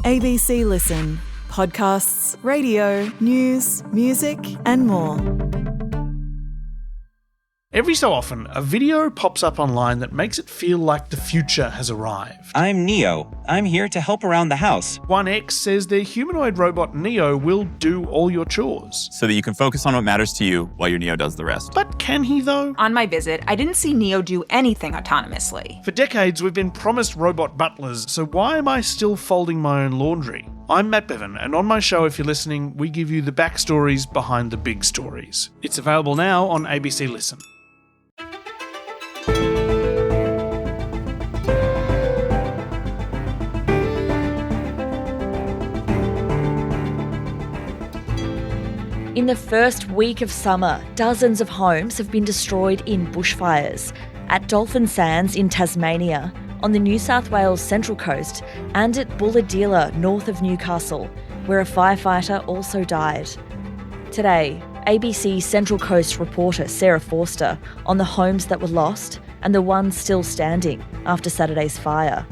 ABC Listen. Podcasts, radio, news, music and more. Every so often, a video pops up online that makes it feel like the future has arrived. I'm Neo. I'm here to help around the house. One X says their humanoid robot Neo will do all your chores. So that you can focus on what matters to you while your Neo does the rest. But can he though? On my visit, I didn't see Neo do anything autonomously. For decades, we've been promised robot butlers, so why am I still folding my own laundry? I'm Matt Bevan, and on my show, if you're listening, we give you the backstories behind the big stories. It's available now on ABC Listen. In the first week of summer, dozens of homes have been destroyed in bushfires at Dolphin Sands in Tasmania, on the New South Wales Central Coast, and at Bulahdelah, north of Newcastle, where a firefighter also died. Today, ABC Central Coast reporter Sarah Forster on the homes that were lost and the ones still standing after Saturday's fire,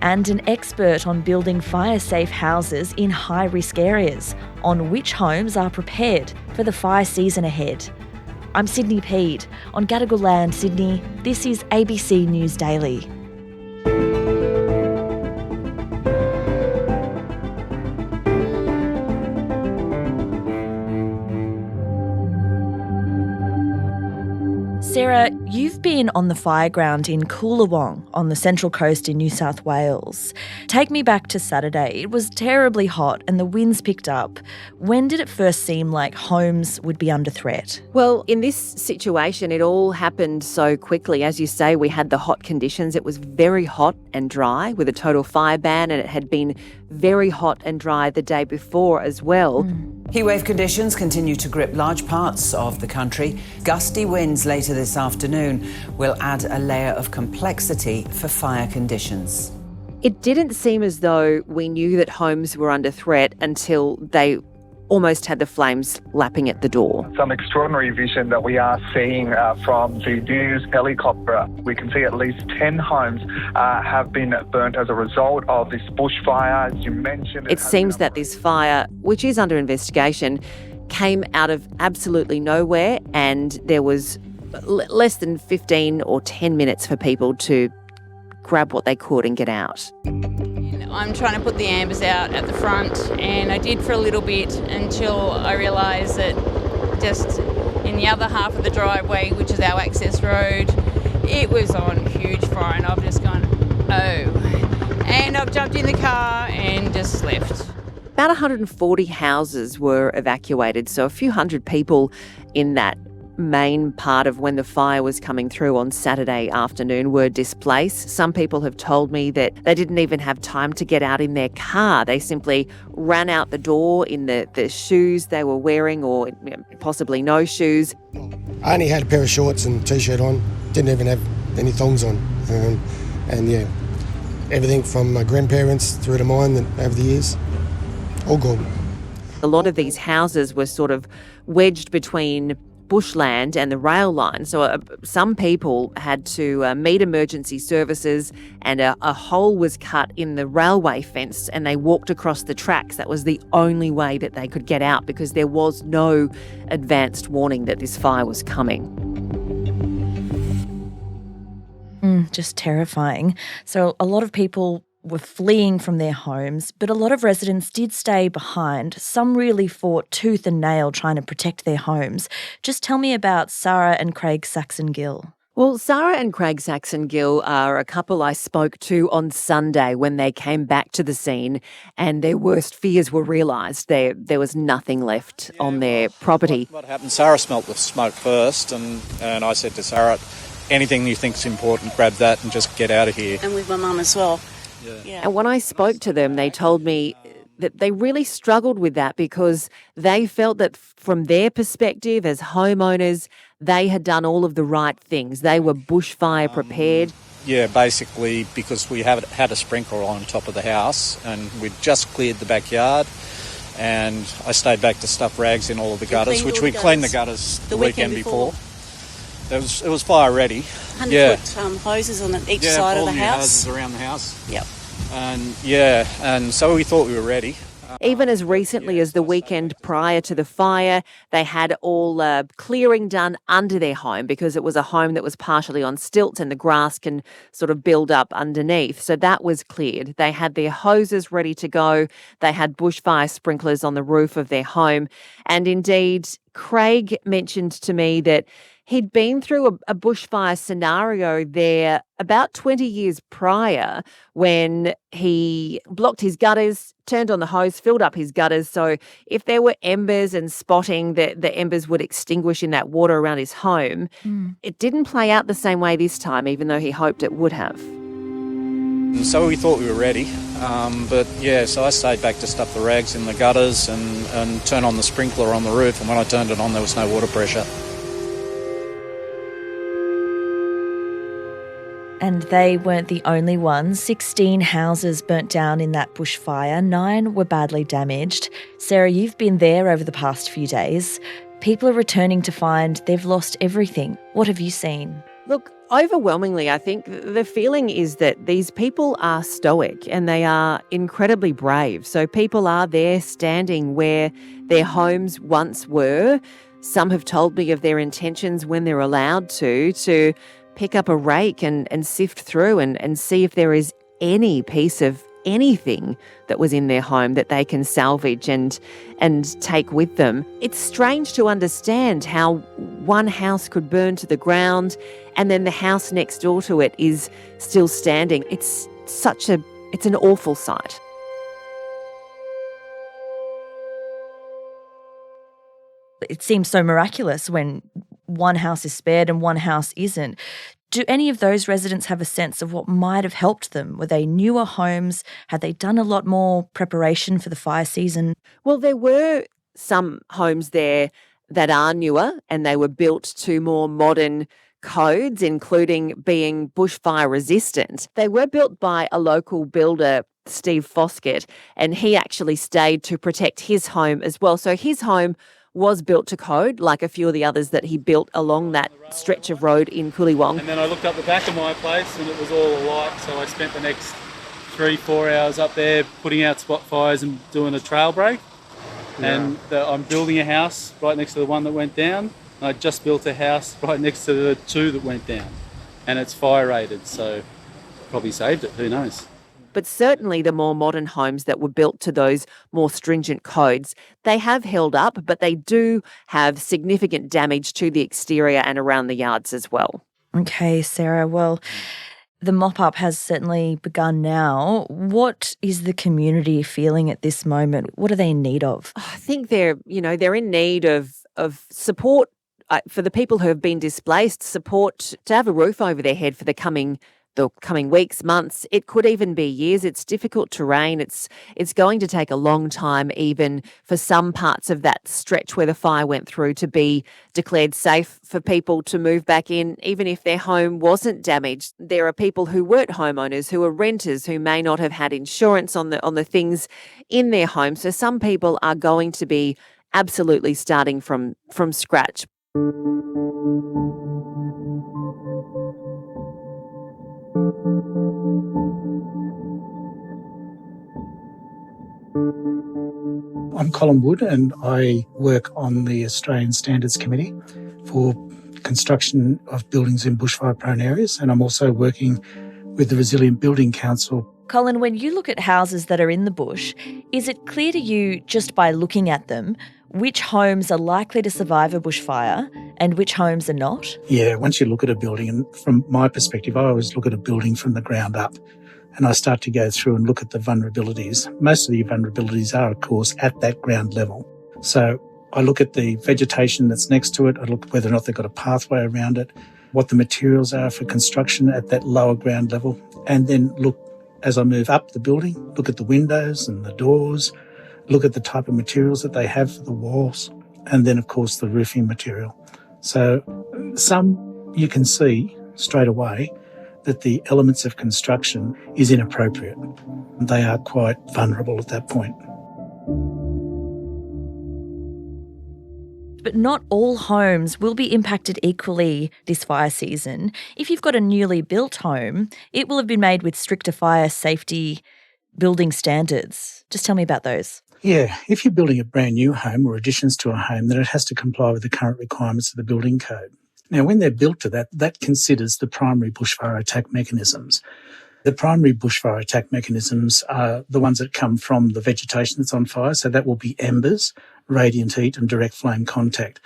and an expert on building fire-safe houses in high-risk areas on which homes are prepared for the fire season ahead. I'm Sydney Peed. On Gadigal land, Sydney, this is ABC News Daily. Sarah, you've been on the fire ground in Koolewong on the Central Coast in New South Wales. Take me back to Saturday. It was terribly hot and the winds picked up. When did it first seem like homes would be under threat? Well, in this situation, it all happened so quickly. As you say, we had the hot conditions. It was very hot and dry with a total fire ban, and it had been very hot and dry the day before as well. Heatwave conditions continue to grip large parts of the country. Gusty winds later this afternoon will add a layer of complexity for fire conditions. It didn't seem as though we knew that homes were under threat until they almost had the flames lapping at the door. Some extraordinary vision that we are seeing from the news helicopter. We can see at least 10 homes have been burnt as a result of this bushfire, as you mentioned. It seems that this fire, which is under investigation, came out of absolutely nowhere, and there was less than 15 or 10 minutes for people to grab what they could and get out. I'm trying to put the ambers out at the front, and I did for a little bit until I realised that just in the other half of the driveway, which is our access road, it was on huge fire, and I've just gone, oh. And I've jumped in the car and just left. About 140 houses were evacuated, so a few hundred people in that main part of when the fire was coming through on Saturday afternoon were displaced. Some people have told me that they didn't even have time to get out in their car. They simply ran out the door in the shoes they were wearing, or possibly no shoes. I only had a pair of shorts and t-shirt on, didn't even have any thongs on. And yeah, everything from my grandparents through to mine over the years, all gone. A lot of these houses were sort of wedged between bushland and the rail line. So some people had to meet emergency services, and a hole was cut in the railway fence and they walked across the tracks. That was the only way that they could get out, because there was no advanced warning that this fire was coming. Just terrifying. So a lot of people were fleeing from their homes, but a lot of residents did stay behind. Some really fought tooth and nail trying to protect their homes. Just tell me about Sarah and Craig Saxon-Gill. Well, Sarah and Craig Saxon-Gill are a couple I spoke to on Sunday when they came back to the scene and their worst fears were realised. There was nothing left on their property. What happened, Sarah smelt the smoke first, and I said to Sarah, anything you think's important, grab that and just get out of here. And with my mum as well. Yeah. And when I spoke to them, they told me that they really struggled with that, because they felt that from their perspective as homeowners, they had done all of the right things. They were bushfire prepared. Yeah, basically because we had a sprinkler on top of the house, and we'd just cleared the backyard, and I stayed back to stuff rags in all of the gutters, which we cleaned the gutters the weekend before. It was fire ready. 100-foot hoses on each side of the house. Yeah, hoses around the house. Yep. And so we thought we were ready. Even as recently as the weekend prior to the fire, they had all clearing done under their home because it was a home that was partially on stilts and the grass can sort of build up underneath. So that was cleared. They had their hoses ready to go. They had bushfire sprinklers on the roof of their home. And indeed, Craig mentioned to me that he'd been through a bushfire scenario there about 20 years prior when he blocked his gutters, turned on the hose, filled up his gutters. So if there were embers and spotting, the embers would extinguish in that water around his home. It didn't play out the same way this time, even though he hoped it would have. And so we thought we were ready. So I stayed back to stuff the rags in the gutters and turn on the sprinkler on the roof. And when I turned it on, there was no water pressure. And they weren't the only ones. 16 houses burnt down in that bushfire. 9 were badly damaged. Sarah, you've been there over the past few days. People are returning to find they've lost everything. What have you seen? Look, overwhelmingly, I think the feeling is that these people are stoic and they are incredibly brave. So people are there standing where their homes once were. Some have told me of their intentions when they're allowed to pick up a rake and sift through and see if there is any piece of anything that was in their home that they can salvage and take with them. It's strange to understand how one house could burn to the ground and then the house next door to it is still standing. It's an awful sight. It seems so miraculous when one house is spared and one house isn't. Do any of those residents have a sense of what might have helped them? Were they newer homes? Had they done a lot more preparation for the fire season? Well, there were some homes there that are newer and they were built to more modern codes, including being bushfire resistant. They were built by a local builder, Steve Foskett, and he actually stayed to protect his home as well. So his home was built to code, like a few of the others that he built along that stretch of road in Koolewong. And then I looked up the back of my place and it was all alight, so I spent the next 3-4 hours up there putting out spot fires and doing a trail break. Yeah. And I'm building a house right next to the one that went down. I just built a house right next to the 2 that went down. And it's fire rated, so probably saved it, who knows. But certainly the more modern homes that were built to those more stringent codes, they have held up, but they do have significant damage to the exterior and around the yards as well. Okay, Sarah, well, the mop-up has certainly begun now. What is the community feeling at this moment? What are they in need of? I think they're in need of support for the people who have been displaced, support to have a roof over their head for the coming weeks, months. It could even be years. It's difficult terrain. It's going to take a long time even for some parts of that stretch where the fire went through to be declared safe for people to move back in, even if their home wasn't damaged. There are people who weren't homeowners, who are renters, who may not have had insurance on the things in their home. So some people are going to be absolutely starting from scratch. I'm Colin Wood and I work on the Australian Standards Committee for construction of buildings in bushfire-prone areas, and I'm also working with the Resilient Building Council. Colin, when you look at houses that are in the bush, is it clear to you just by looking at them which homes are likely to survive a bushfire and which homes are not? Yeah, once you look at a building, and from my perspective, I always look at a building from the ground up and I start to go through and look at the vulnerabilities. Most of the vulnerabilities are, of course, at that ground level. So I look at the vegetation that's next to it. I look at whether or not they've got a pathway around it, what the materials are for construction at that lower ground level, and then look, as I move up the building, look at the windows and the doors, look at the type of materials that they have for the walls, and then, of course, the roofing material. So some you can see straight away that the elements of construction is inappropriate. They are quite vulnerable at that point. But not all homes will be impacted equally this fire season. If you've got a newly built home, it will have been made with stricter fire safety building standards. Just tell me about those. Yeah, if you're building a brand new home or additions to a home, then it has to comply with the current requirements of the building code. Now, when they're built to that, that considers the primary bushfire attack mechanisms. The primary bushfire attack mechanisms are the ones that come from the vegetation that's on fire. So that will be embers, radiant heat and direct flame contact.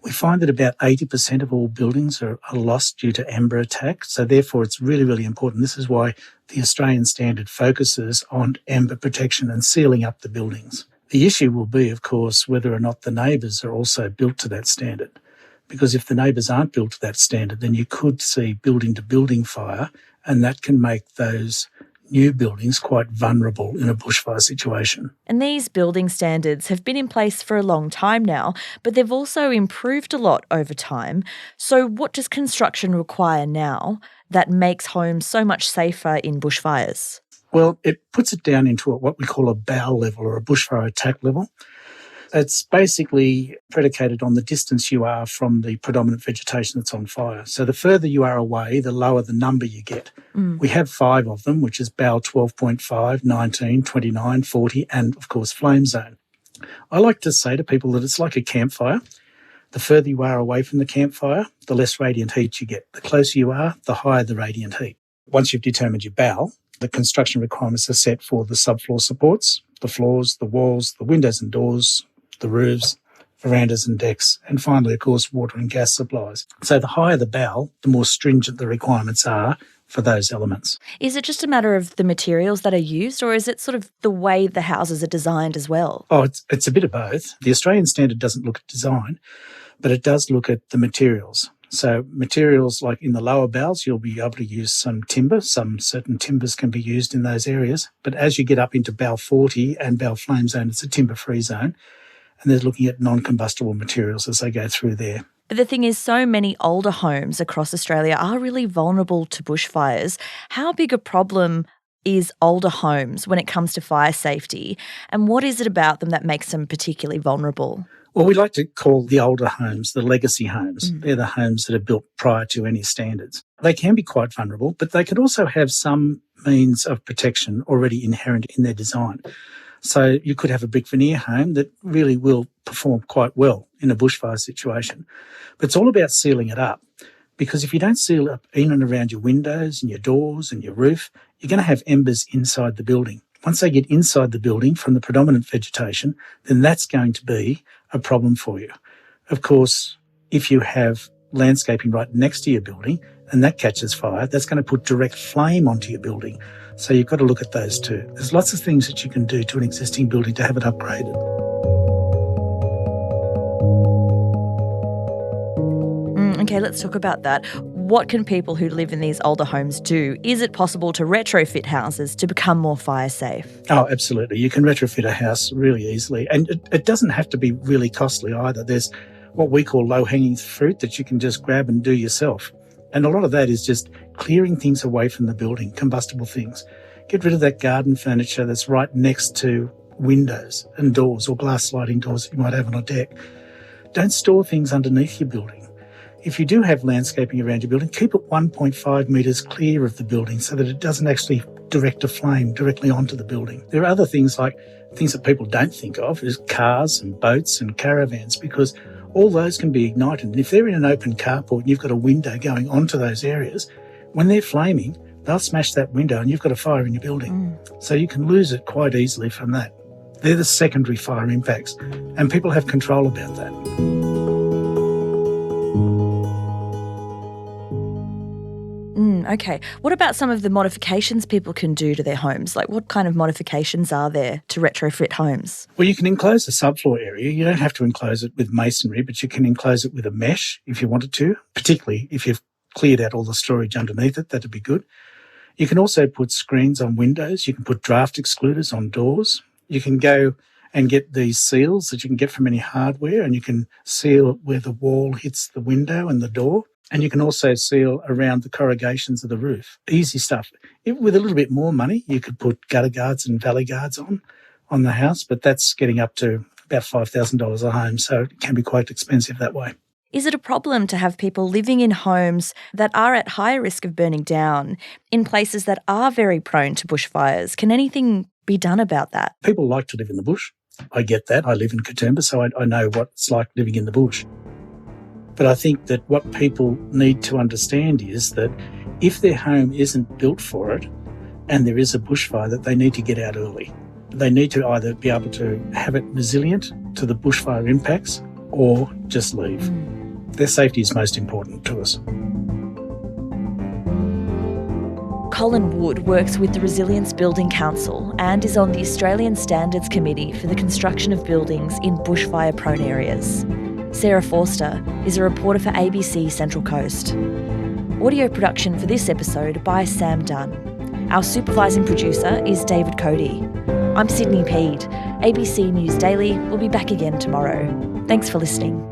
We find that about 80% of all buildings are lost due to ember attack. So therefore, it's really, really important. This is why the Australian standard focuses on ember protection and sealing up the buildings. The issue will be, of course, whether or not the neighbours are also built to that standard. Because if the neighbours aren't built to that standard, then you could see building-to-building fire, and that can make those new buildings quite vulnerable in a bushfire situation. And these building standards have been in place for a long time now, but they've also improved a lot over time. So what does construction require now that makes homes so much safer in bushfires? Well, it puts it down into what we call a BAL level or a bushfire attack level. It's basically predicated on the distance you are from the predominant vegetation that's on fire. So the further you are away, the lower the number you get. We have 5 of them, which is BAL 12.5, 19, 29, 40, and of course flame zone. I like to say to people that it's like a campfire. The further you are away from the campfire, the less radiant heat you get. The closer you are, the higher the radiant heat. Once you've determined your BAL, the construction requirements are set for the subfloor supports, the floors, the walls, the windows and doors, the roofs, verandas and decks, and finally, of course, water and gas supplies. So the higher the BAL, the more stringent the requirements are for those elements. Is it just a matter of the materials that are used, or is it sort of the way the houses are designed as well? Oh, it's a bit of both. The Australian standard doesn't look at design, but it does look at the materials. So materials like in the lower BALs, you'll be able to use some timber. Some certain timbers can be used in those areas. But as you get up into BAL 40 and BAL flame zone, it's a timber-free zone. And they're looking at non-combustible materials as they go through there. But the thing is, so many older homes across Australia are really vulnerable to bushfires. How big a problem is older homes when it comes to fire safety? And what is it about them that makes them particularly vulnerable? Well, we like to call the older homes the legacy homes. They're the homes that are built prior to any standards. They can be quite vulnerable, but they can also have some means of protection already inherent in their design. So you could have a brick veneer home that really will perform quite well in a bushfire situation. But it's all about sealing it up, because if you don't seal up in and around your windows and your doors and your roof, you're going to have embers inside the building. Once they get inside the building from the predominant vegetation, then that's going to be a problem for you. Of course, if you have landscaping right next to your building and that catches fire, that's going to put direct flame onto your building. So you've got to look at those too. There's lots of things that you can do to an existing building to have it upgraded. Okay, let's talk about that. What can people who live in these older homes do? Is it possible to retrofit houses to become more fire safe? Oh, absolutely. You can retrofit a house really easily. And it doesn't have to be really costly either. There's what we call low-hanging fruit that you can just grab and do yourself. And a lot of that is just clearing things away from the building, combustible things. Get rid of that garden furniture that's right next to windows and doors or glass sliding doors that you might have on a deck. Don't store things underneath your building. If you do have landscaping around your building, keep it 1.5 metres clear of the building so that it doesn't actually direct a flame directly onto the building. There are other things like things that people don't think of is cars and boats and caravans, because all those can be ignited. And if they're in an open carport and you've got a window going onto those areas, when they're flaming, they'll smash that window and you've got a fire in your building. So you can lose it quite easily from that. They're the secondary fire impacts, and people have control about that. Okay. What about some of the modifications people can do to their homes? Like, what kind of modifications are there to retrofit homes? Well, you can enclose the subfloor area. You don't have to enclose it with masonry, but you can enclose it with a mesh if you wanted to, particularly if you've cleared out all the storage underneath it. That'd be good. You can also put screens on windows. You can put draft excluders on doors. You can go and get these seals that you can get from any hardware, and you can seal where the wall hits the window and the door. And you can also seal around the corrugations of the roof. Easy stuff. With a little bit more money, you could put gutter guards and valley guards on the house, but that's getting up to about $5,000 a home, so it can be quite expensive that way. Is it a problem to have people living in homes that are at higher risk of burning down, in places that are very prone to bushfires? Can anything be done about that? People like to live in the bush. I get that. I live in Katoomba, so I know what it's like living in the bush. But I think that what people need to understand is that if their home isn't built for it and there is a bushfire, that they need to get out early. They need to either be able to have it resilient to the bushfire impacts or just leave. Their safety is most important to us. Colin Wood works with the Resilience Building Council and is on the Australian Standards Committee for the construction of buildings in bushfire-prone areas. Sarah Forster is a reporter for ABC Central Coast. Audio production for this episode by Sam Dunn. Our supervising producer is David Cody. I'm Sydney Peed. ABC News Daily will be back again tomorrow. Thanks for listening.